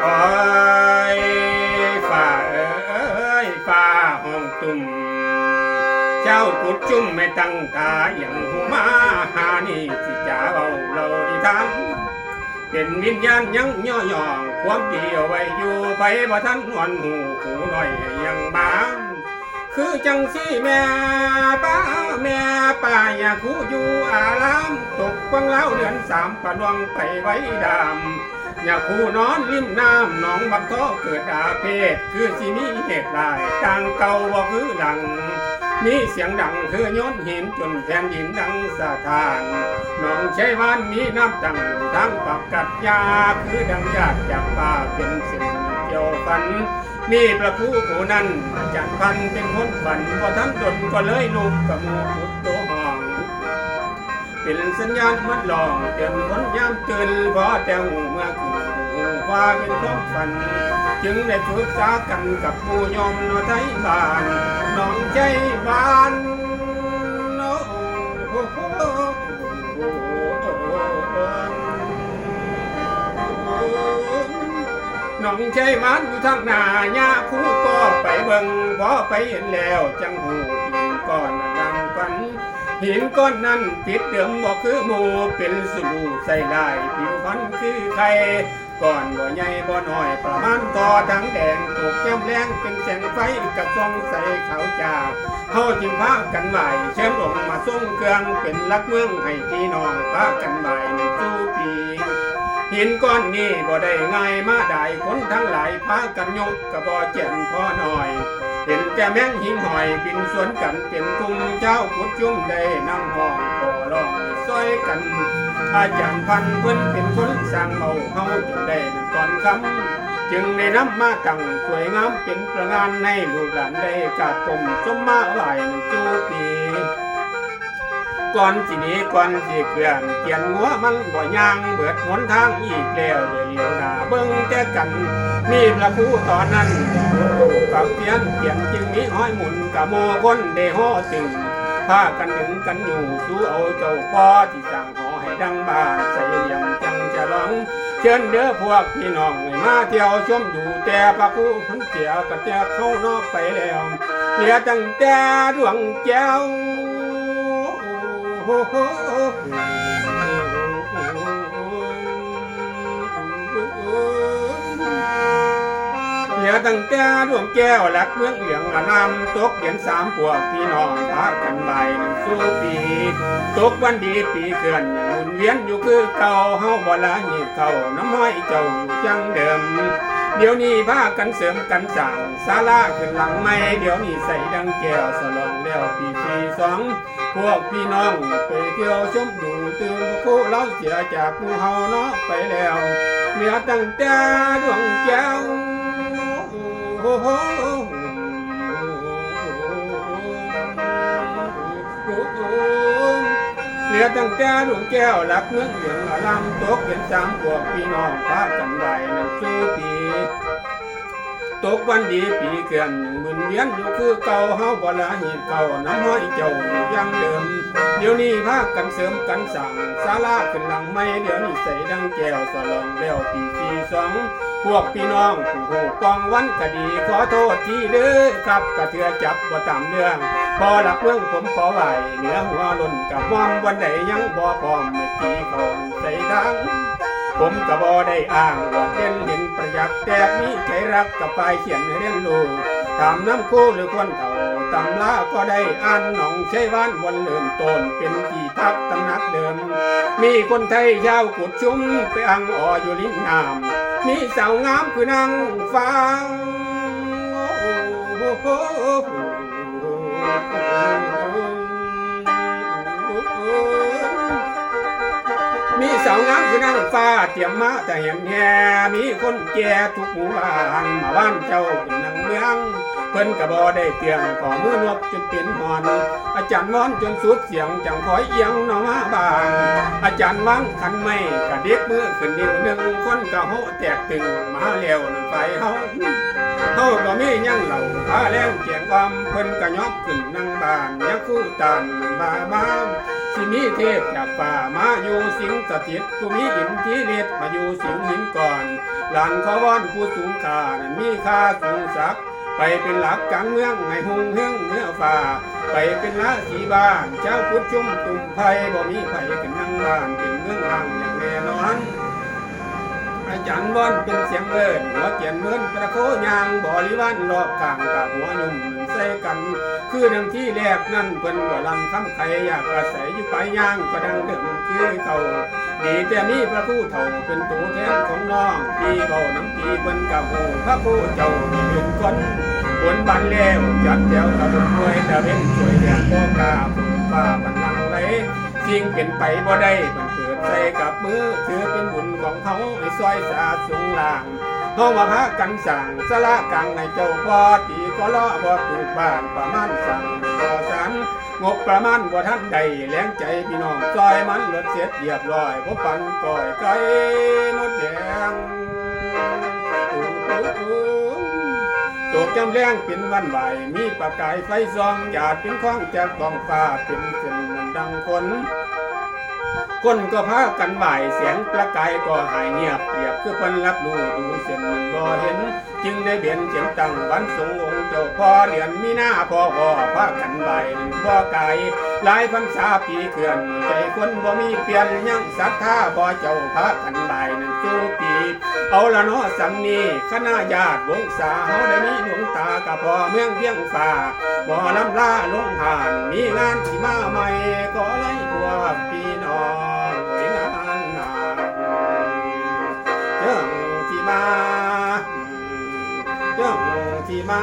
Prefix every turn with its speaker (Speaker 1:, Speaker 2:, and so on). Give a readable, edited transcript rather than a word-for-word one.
Speaker 1: โอ้ยฝ่าเอ้ยฝ่าห้องตุ่มเจ้ากุดจุ่มไม่ตั้งตาอย่างหูมาหานี่สิจ่าเราดีทางเป็นวิญญาณยังย่อย่องความดีเอาไว้อยู่ไปบ่ทันนวลหูหน่อยยังบางคือจังสีแม่ป้าอยากคู่อยู่อารามตกฟังเล่าเดือนสามประดวงไปไว้ดำอยากคู่นอนริมน้ำหนองบักท้อเกิดอาเพศคือสิมีเหตุหลายต่างเก่าว่าคือหลังมีเสียงดังคือโยนหินจนแผ่นดินดังสะท้านน้องใช้วานมีน้ำตั้งทั้งปักกัดยาคือดังญาติจากป่าเป็นเส้นเกี่ยวฝันมีพระผู้นั้นอาจารย์พันเป็นคนฝันพอท่านตนก็เลยลุกกับมูพุทโตห้องเป็นสัญญาณมัดลองเตือนคนย้ำเตือนพอแต่หูเมื่อคืนว่าเป็นความฝันจึงได้ปรึกษากันกับผู้ยอมนอไทยบ้านน้องใจบ้านน้องใจมันอยู่ทางหน้าญาคู่ก็ไปเบิ่งพอไปเห็นแล้วจังหูหินก้อนดังฝันหินก้อนนั้นปิดเดิมบ่คือหมูเป็นสูใส่ลายผิวพันคือใครก่อนบ่ใหญ่บ่น้อยประมาณต่อทั้งแดงตกแก้มแรงเป็นแสงไฟกับส่องใส่เขาจ่าเฮาจึงพากันไหวเชิญองค์มาส่งเครื่องเป็นลักเมืองให้พี่น้องพากันไหวในสู้ปีหินก้อนนี้บ่ได้ง่ายมาได้คนทั้งหลายพากันยกกระบ่เจ็นพอหน่อยเห็นแต่แมงหิงหอยบินสวนกันเป็นกลุ่มเจ้าขุดจุ่มได้นั่งห้องขอร้องซอยกันอาจารย์พันเพิ่นเป็นคนสร้างเมาเฮาจึงได้ตอนคำจึงได้นำมาตั้งสวยงามเป็นประงานในลูกหลานได้กาดต้มสมมาไหวจูปีก่อนสินี้ก่อนสิเกลื่อนเกียนหัวมันบ่ยางเบิดหนทางอีกแล้วเดี๋ยวหน้าเบิ่งแต่กันมีพระผู้ตอนนั้นกับเปลี่ยนจึงมีห้อยหมุนกับโมคนเดห่อตึงพากันถึงกันอยู่สู้เอาเจ้าพ่อที่สั่งหอให้ดังบ้านใส่เยี่ยมจังจะร้องเชิญเด้อพวกพี่น้องมาเที่ยวชมอยู่แต่พระผู้พันเสียก็จะเข้านอกไปแล้วเหลือตั้งแต่ดวงแก้วเหลือตั้งแต่ดวงแก้วหลักเมืองเหลืองอารามตกเหรียญสามพวกพี่น้องพากันใบหนึ่งสู้ปีตกวันดีปีเกินหมุนเวียนอยู่คือเก่าเฮาบ่ละหีบเก่าน้ำห้อยเจ้าอยู่จังเดิมเดี๋ยวนี้พากันเสริมกันสั่งศาลาขึ้นหลังไม่เดี๋ยวนี้ใส่ดังแก้วสลองแล้วปีสองพวกพี่น้องไปเที่ยวชมดูตื่นคู่เล่าเสียจากหมู่เฮาเนาะไปแล้วเหลือตั้งแต่ดวงแก้วเหลือตั้งแต่ดวงแก้วหลักเมืองเหลืองอารามตกเป็นสามพวกพี่น้องพากันไหวนั่นสู้ปีตกวันดีปีเกินหมุนเวียนอยู่คือเก่าเฮาบ่ละหีบเก่าน้ำห้อยเจ้าอยู่ยังเดิมเดี๋ยวนี้พากันเสริมกันสั่งศาลาขึ้นหลังไม่เดี๋ยวนี้ใส่ดังแก้วสลองแล้วปีสองพวกพี่น้องผู้หูกองวันคดีขอโทษที่เด้อครับกระเทือจับบ่ตามเรื่องพอหลักเมืองผมขอไหวเหนือหัวล้นกับมอมวันใดยังบ่พร้อมไม่ตีก่อนใส่ดังผมก็บ่ได้อ้างว่าเห็นประหยัดแต่มีใจรักกับฝ่ายเขียนเรียนรู้ตามน้ำคู่หรือคนเฒ่าตำลาก็ได้อ่านหนองใช้วันวันเริ่มต้นเป็นที่ทักตำหนักเดิมมีคนไทยยาวกุดชุมไปอังอ่ออยู่ลิ้นน้ำมีสาวงามคือนางฟ้ามีสาวงามคือนางฟ้าเตรียมมาแต่เห็นแย่มีคนแก่ทุกหมู่บ้านมาบ้านเจ้าเป็นนางเมืองเพิ่นกระบอได้เตียงก่อมือนบจนเป็นหอนอาจารย์ม้อนจนสุดเสียงจังคอยเอียงหนอมาบางอาจารย์วังขันไม่กระเด็กมือขึ้นนิ้วหนึ่งคนกระโหแตกตึงมาเลี้ยวนั่นไปเฮาก็มียังเหล่าพาแรงเจียงความเพิ่นกระยอบขึ้นนั่งบ้านยักคู่ตานบ้าเสี สิมีเทพจากป่ามาอยู่สิงสถิตผู้มีอินทีฤทธิ์มาอยู่สิงหินก่อนหลานขวอนผู้สูงค่านั้นมีค่าสูงสักไปเป็นหลักการเมืองให้หุงเฮืองเนื้อฟ้าไปเป็นราศีบ้านเจ้าพุทธชุ่มตุ่มไผ่บ่มีไผ่เป็นนั่งบ้านเป็นเมืองห่างอย่างแน่นอนอาจารย์ว่อนเป็นเสียงเอิญหัวเกียนเหมือนประโคยางบริวารรอบกลางกับหัวยุ่มหนึ่งใส่กันคือเดิมที่แรกนั่นเพิ่นบ่ลำคำไข่อยากอาศัยอยู่ปลายย่างก็ดังเดิมคือเก่าดีแต่มีพระผู้เฒ่าเป็นตัวแทนของน้องพี่เบาน้ำปีเพิ่นกับหูพระผู้เจ้าที่เป็นคนบนบันแล้วจัดแถวตะลุมวยตะเว้นช่วยแดงก็กาฝนฟ้าบันลังไหลสิ่งเป็นไปบ่ได้มันเกิดใส่กับมือถือเป็นบุญของเขาให้ซอยสะอาดสูงล่างเฮามาพากันสั่งสละกังในเจ้าพ่อตีก็ล้อบ่ปลูกบ้านประมาณสั่งก่อสรรงบประมาณบ่ทันใดแรงใจพี่น้องซอยมันรถเสร็จเรียบร้อยบ่ปันก้อยไก่มดแดงตกจำแรงเป็นวันบ่ายมีประกายไฟส่องหยาดเป็นข้องจากกองฟ้าเป็นเส้นดังฝนคนก็พากันบ่ายเสียงประกายก็หายเงียบเปรียบคือคนรับรู้ดูเส้นมันบ่เห็นจึงได้เบียนเสียงตั้งวันสงองค์เจ้าพ่อเดือนมีหน้าพ่อพากันบ่ายพ่อกายหลายพรรษาปีเขื่อนใจคนบ่มีเปลี่ยนยังศรัทธาพ่อเจ้าพากันบ่ายนั่นสู้ปีเอาละเนาะสำนีคณะญาติวงศาเฮาได้มีหลวงตากับพ่อเมืองเพียงฟ้าบ่ลำลาลงผ่านมีงานที่มาใหม่ก็ไล่พวกพี่น้องโอยงานหนาเจ้าที่มา